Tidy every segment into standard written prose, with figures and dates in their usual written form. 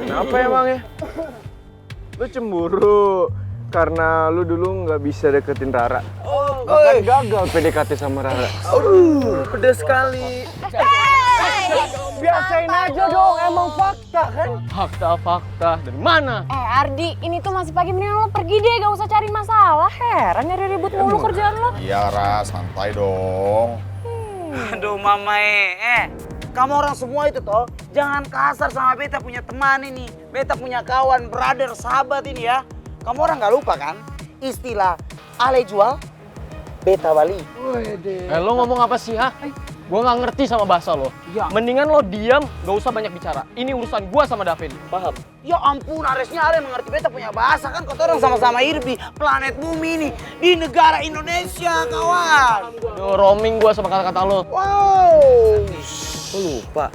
Kenapa emangnya? Lu cemburu karena lu dulu nggak bisa deketin Rara. Bahkan gagal PDKT sama Rara. Aduh, pedes sekali. Biasain aja dong, emang fakta kan? Fakta dari mana? Ardi, ini tuh masih pagi, mendingan lo pergi deh, gak usah cari masalah. Heran nyari ribut mulu kerjaan lo. Iya, Ra, santai dong. Aduh mama kamu orang semua itu toh jangan kasar sama beta punya teman ini, beta punya kawan, brother, sahabat ini ya. Kamu orang gak lupa kan istilah ale jual, beta bali. Lo ngomong apa sih, ha? Gua nggak ngerti sama bahasa lo. Ya. Mendingan lo diam, gak usah banyak bicara. Ini urusan gua sama Davin. Paham? Ya ampun, harusnya ale mengerti beta punya bahasa kan, kau orang sama-sama hidup di planet bumi ini, di negara Indonesia kawan. Yo, roaming gua sama kata-kata lo. Wow. Lo lupa,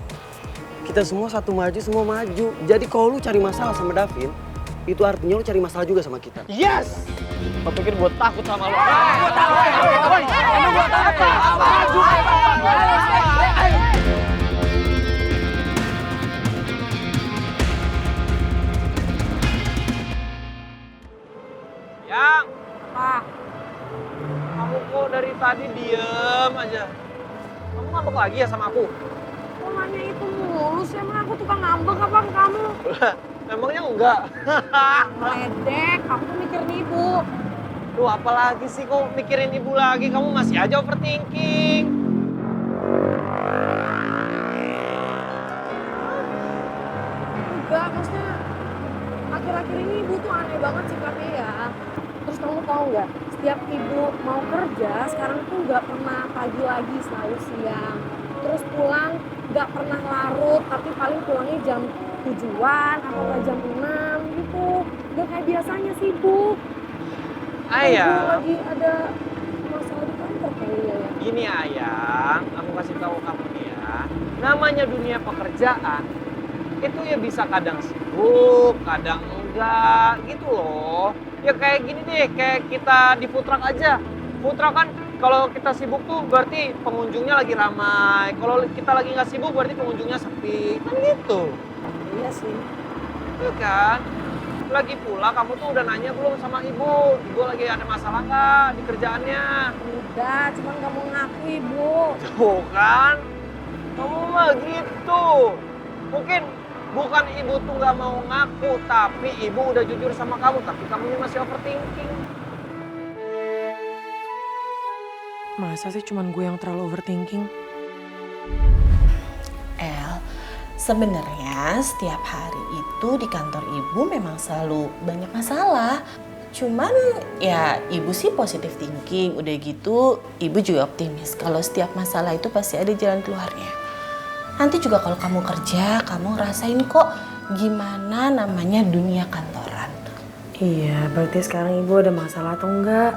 kita semua satu maju, semua maju. Jadi kalau lu cari masalah sama Davin, itu artinya lu cari masalah juga sama kita. Yes! Lo pikir gua takut sama lo? Yang? Pak, Kamu kok dari tadi diem aja? Kamu ngambek lagi ya sama aku? kok nanya itu mulu sih? Emang aku tukang ngambek apa sama kamu? Emangnya enggak? Meledek, kamu tuh mikirin ibu. Duh, apalagi sih kok mikirin ibu lagi? Kamu masih aja overthinking. Enggak, maksudnya akhir-akhir ini ibu tuh aneh banget sikapnya ya. Terus kamu tahu nggak, setiap ibu mau kerja sekarang tuh nggak pernah pagi lagi, selalu siang. Terus pulang nggak pernah larut, tapi paling pulangnya jam 7-an atau nggak jam 6 gitu. Nggak kayak biasanya sih ibu. Ibu Ayang, lagi ada masalah di kantor kayaknya ya. gini Ayang, aku kasih tahu kamu nih ya. Namanya dunia pekerjaan, itu ya bisa kadang sibuk, kadang enggak gitu loh. Ya kayak gini deh, kayak kita di food truck aja. Food truck kan kalau kita sibuk tuh berarti pengunjungnya lagi ramai. Kalau kita lagi nggak sibuk berarti pengunjungnya sepi. Kan gitu. Iya sih. Iya kan? Lagi pula kamu tuh udah nanya belum sama ibu? Ibu lagi ada masalah nggak di kerjaannya? Udah, cuman nggak mau ngaku ibu. Tuh kan? Kamu mah gitu. Mungkin bukan ibu tuh nggak mau ngaku, tapi ibu udah jujur sama kamu, tapi kamu masih overthinking. Masa sih cuman gue yang terlalu overthinking? El, sebenarnya setiap hari itu di kantor ibu memang selalu banyak masalah. Cuman ya ibu sih positive thinking, udah gitu ibu juga optimis kalau setiap masalah itu pasti ada jalan keluarnya. Nanti juga kalau kamu kerja, kamu ngerasain kok gimana namanya dunia kantoran. Iya, berarti sekarang ibu ada masalah atau enggak?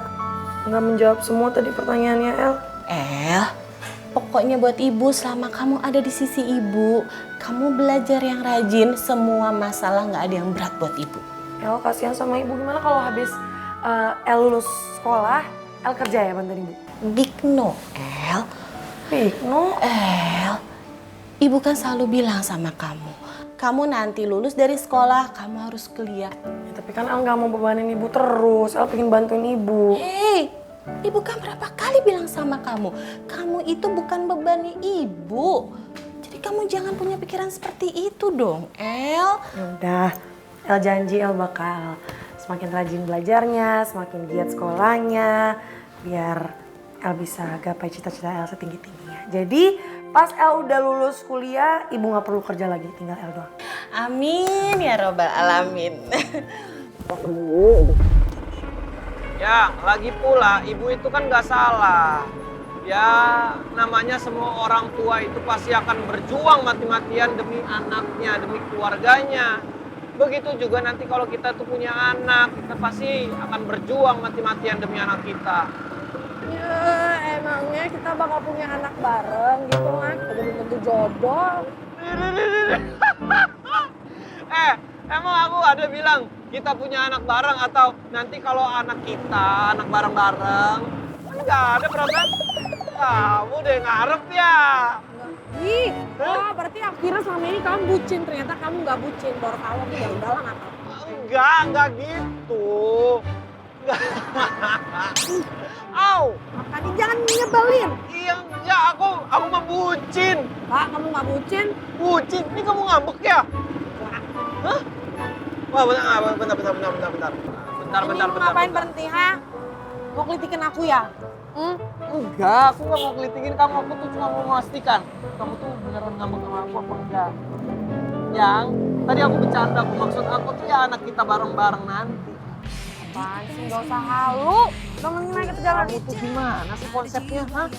Enggak menjawab semua tadi pertanyaannya, El. El, pokoknya buat ibu selama kamu ada di sisi ibu, kamu belajar yang rajin, semua masalah nggak ada yang berat buat ibu. El, kasihan sama ibu. Gimana kalau habis El lulus sekolah, El kerja ya bantuin ibu? Big no, El. Big no. El, ibu kan selalu bilang sama kamu nanti lulus dari sekolah, kamu harus kuliah. Ya, tapi kan El nggak mau bebanin ibu terus. El pengen bantuin ibu. Hei, ibu kan berapa kali bilang sama kamu itu bukan bebannya ibu. Jadi kamu jangan punya pikiran seperti itu dong, El. Ya udah, El janji El bakal semakin rajin belajarnya, semakin giat sekolahnya, biar El bisa gapai cita-cita El setinggi-tingginya. Jadi pas El udah lulus kuliah, ibu nggak perlu kerja lagi, tinggal El doang. Amin ya robbal alamin. Ya, lagi pula ibu itu kan nggak salah. Ya, namanya semua orang tua itu pasti akan berjuang mati-matian demi anaknya, demi keluarganya. Begitu juga nanti kalau kita tuh punya anak, kita pasti akan berjuang mati-matian demi anak kita. Ya, emangnya kita bakal punya anak bareng gitu kan? Kita belum tentu jodoh. Emang aku ada bilang kita punya anak bareng atau nanti kalau anak kita, anak bareng-bareng? Kan nggak ada perasaan. Kamu deh ngarep ya. Ih, berarti akhirnya selama ini kamu bucin. Ternyata kamu nggak bucin. Baru tahu aku dari dalam apa? Enggak gitu. Au, Makanya jangan nyebelin. iya, ya aku mah bucin. Kak, kamu nggak bucin? Bucin, ini kamu ngambek ya? Hah? Wah, bentar. Ini mau ngapain berhenti, ha? Mau kelitikin aku ya? Enggak, aku nggak mau kelitikin kamu. Aku tuh cuma mau memastikan kamu tuh beneran ngambek sama aku apa enggak. Yang tadi aku bercanda, aku maksud aku tuh ya anak kita bareng-bareng nanti. Apaan sih? Nggak usah halu. Temenin aja kita jalan. Kamu tuh gimana sih konsepnya, hah?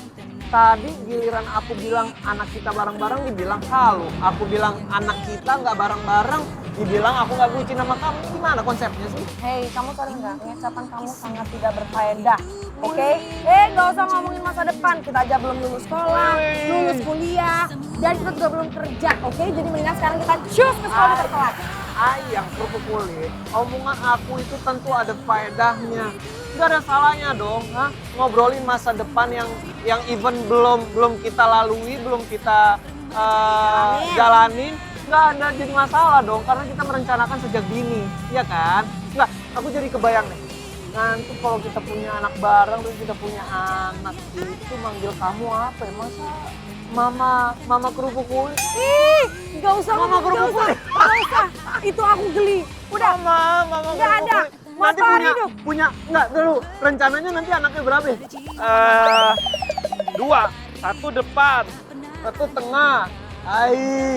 Tadi giliran aku bilang anak kita bareng-bareng dibilang halu. Aku bilang anak kita nggak bareng-bareng dibilang aku nggak bucin sama kamu. Gimana konsepnya sih? Hei, kamu sadar nggak? Ucapan kamu sangat tidak berfaedah. Oke? Nggak usah ngomongin masa depan. Kita aja belum lulus sekolah, lulus kuliah, dan kita juga belum kerja. Oke? Jadi mendingan sekarang kita cus ke sekolah tertelat. Ayang kerupuk kulit, omongan aku itu tentu ada faedahnya. Gak ada salahnya dong, ha? Ngobrolin masa depan yang even belum kita lalui, belum kita jalanin. Nggak ada jadi masalah dong, karena kita merencanakan sejak dini, iya kan? Nggak, aku jadi kebayang nih. Nanti kalau kita punya anak bareng, terus kita punya anak itu manggil kamu apa ya? Masa mama kerupuk kulit? Ih, nggak usah Mama ngomong, nggak kerupuk usah. kulit. Nggak usah. Itu aku geli. Udah. Mama Nggak kerupuk ada. kulit. Nanti Mas Fahri hidup. punya enggak dulu rencananya nanti anaknya berapa ya? 2, 1 depan, 1 tengah.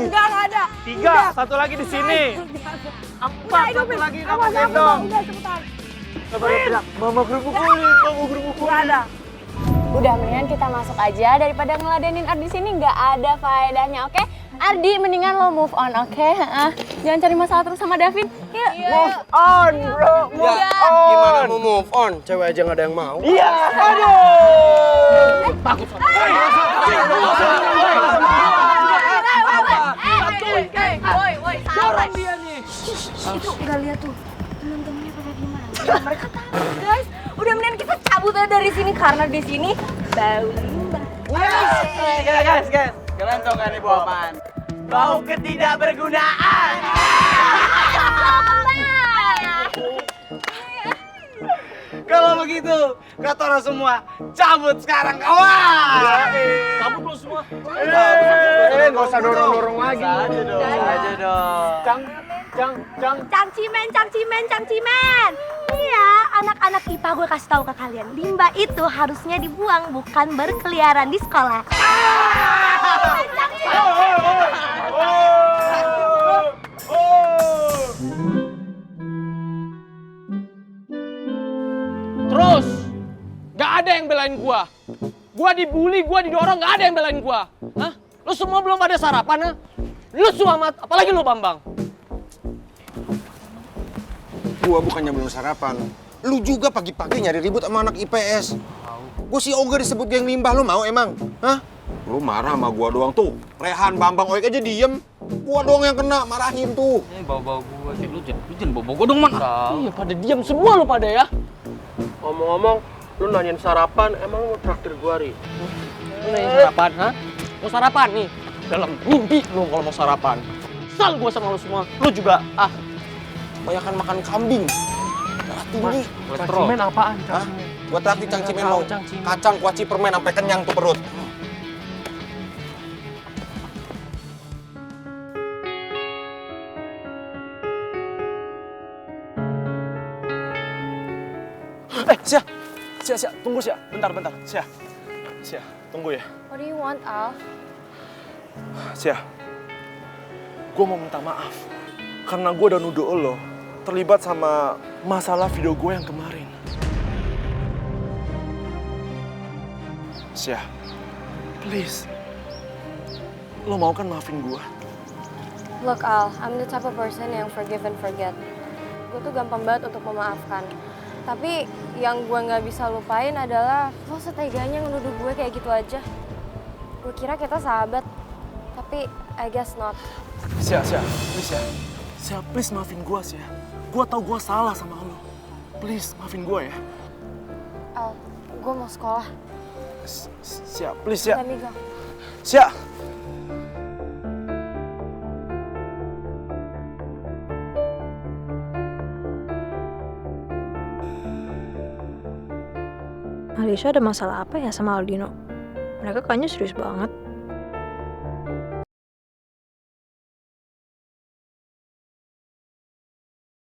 Nggak ada. 3, 1 lagi di sini. 4, 1 lagi kamu gendong. Udah, cepetan. Coba teriak, mama kerupuk kulit, mama kerupuk kulit. Nggak ada. Udah mendingan kita masuk aja daripada ngeladenin Ardi sini nggak ada faedahnya, oke? Ardi mendingan lo move on, oke? Jangan cari masalah terus sama Davin. Yuk. Move on, bro. Move on. Gimana mau move on? Cewek aja nggak ada yang mau. Iya, aduh. Takut sama. Woi, Dorong dia nih. Itu nggak lihat tuh temen-temennya pada gimana? Mereka takut guys. Udah mendingan kita cabut aja dari sini karena di sini bau limbah. Guys. Kalian tau kan ibu apaan? Bau ketidakbergunaan. Kalau begitu, kata orang semua, cabut sekarang kawan. Cabut lo semua. Nggak usah dorong-dorong lagi. Aja dong. Cang cimen. Iya, anak-anak IPA gue kasih tahu ke kalian. Limbah itu harusnya dibuang, bukan berkeliaran di sekolah. Terus, gak ada yang belain gua. Gua dibully, gua didorong, gak ada yang belain gua. Hah? Lu semua belum pada sarapan, ha? Lu Suamat, apalagi lu Bambang. Gua bukannya belum sarapan. Lu juga pagi-pagi nyari ribut sama anak IPS. Gua si Oga disebut geng limbah, lu mau emang? Hah? Lu marah sama gua doang tuh. Rehan, Bambang, Oik aja diem. Gua doang yang kena, marahin tuh. Bawa-bawa gua, lu jangan bawa gua dong, Man. Iya, pada diam semua lu pada ya. Ngomong-ngomong, lu nanyain sarapan, emang lu mau traktir gua, Ri? Lu nanya sarapan, ha? Mau sarapan nih? Dalam mimpi lu kalau mau sarapan. Sal gua sama lu semua. Lu juga, Banyakan makan kambing. Darah tinggi. Cangcimen apaan? Hah? Gua traktir cangcimen mau. Kacang, kuaci, permen, sampai kenyang tuh perut. Sia, tunggu Sia, bentar. Sia, tunggu ya. What do you want, Al? Sia, gue mau minta maaf. Karena gue udah nuduh lo terlibat sama masalah video gue yang kemarin. Sia, please. Lo mau kan maafin gue? Look, Al, I'm the type of person yang forgive and forget. Gue tuh gampang banget untuk memaafkan. Tapi yang gue nggak bisa lupain adalah lo seteganya ngenuduh gue kayak gitu aja. Gue kira kita sahabat, tapi I guess not. Sia, please ya. Sia, please maafin gue, Sia. Gue tau gue salah sama lo. Please, maafin gue ya. Al, gue mau sekolah. Sia, please ya. Let me go. Sia. Alicia ada masalah apa ya sama Aldino? Mereka kayaknya serius banget.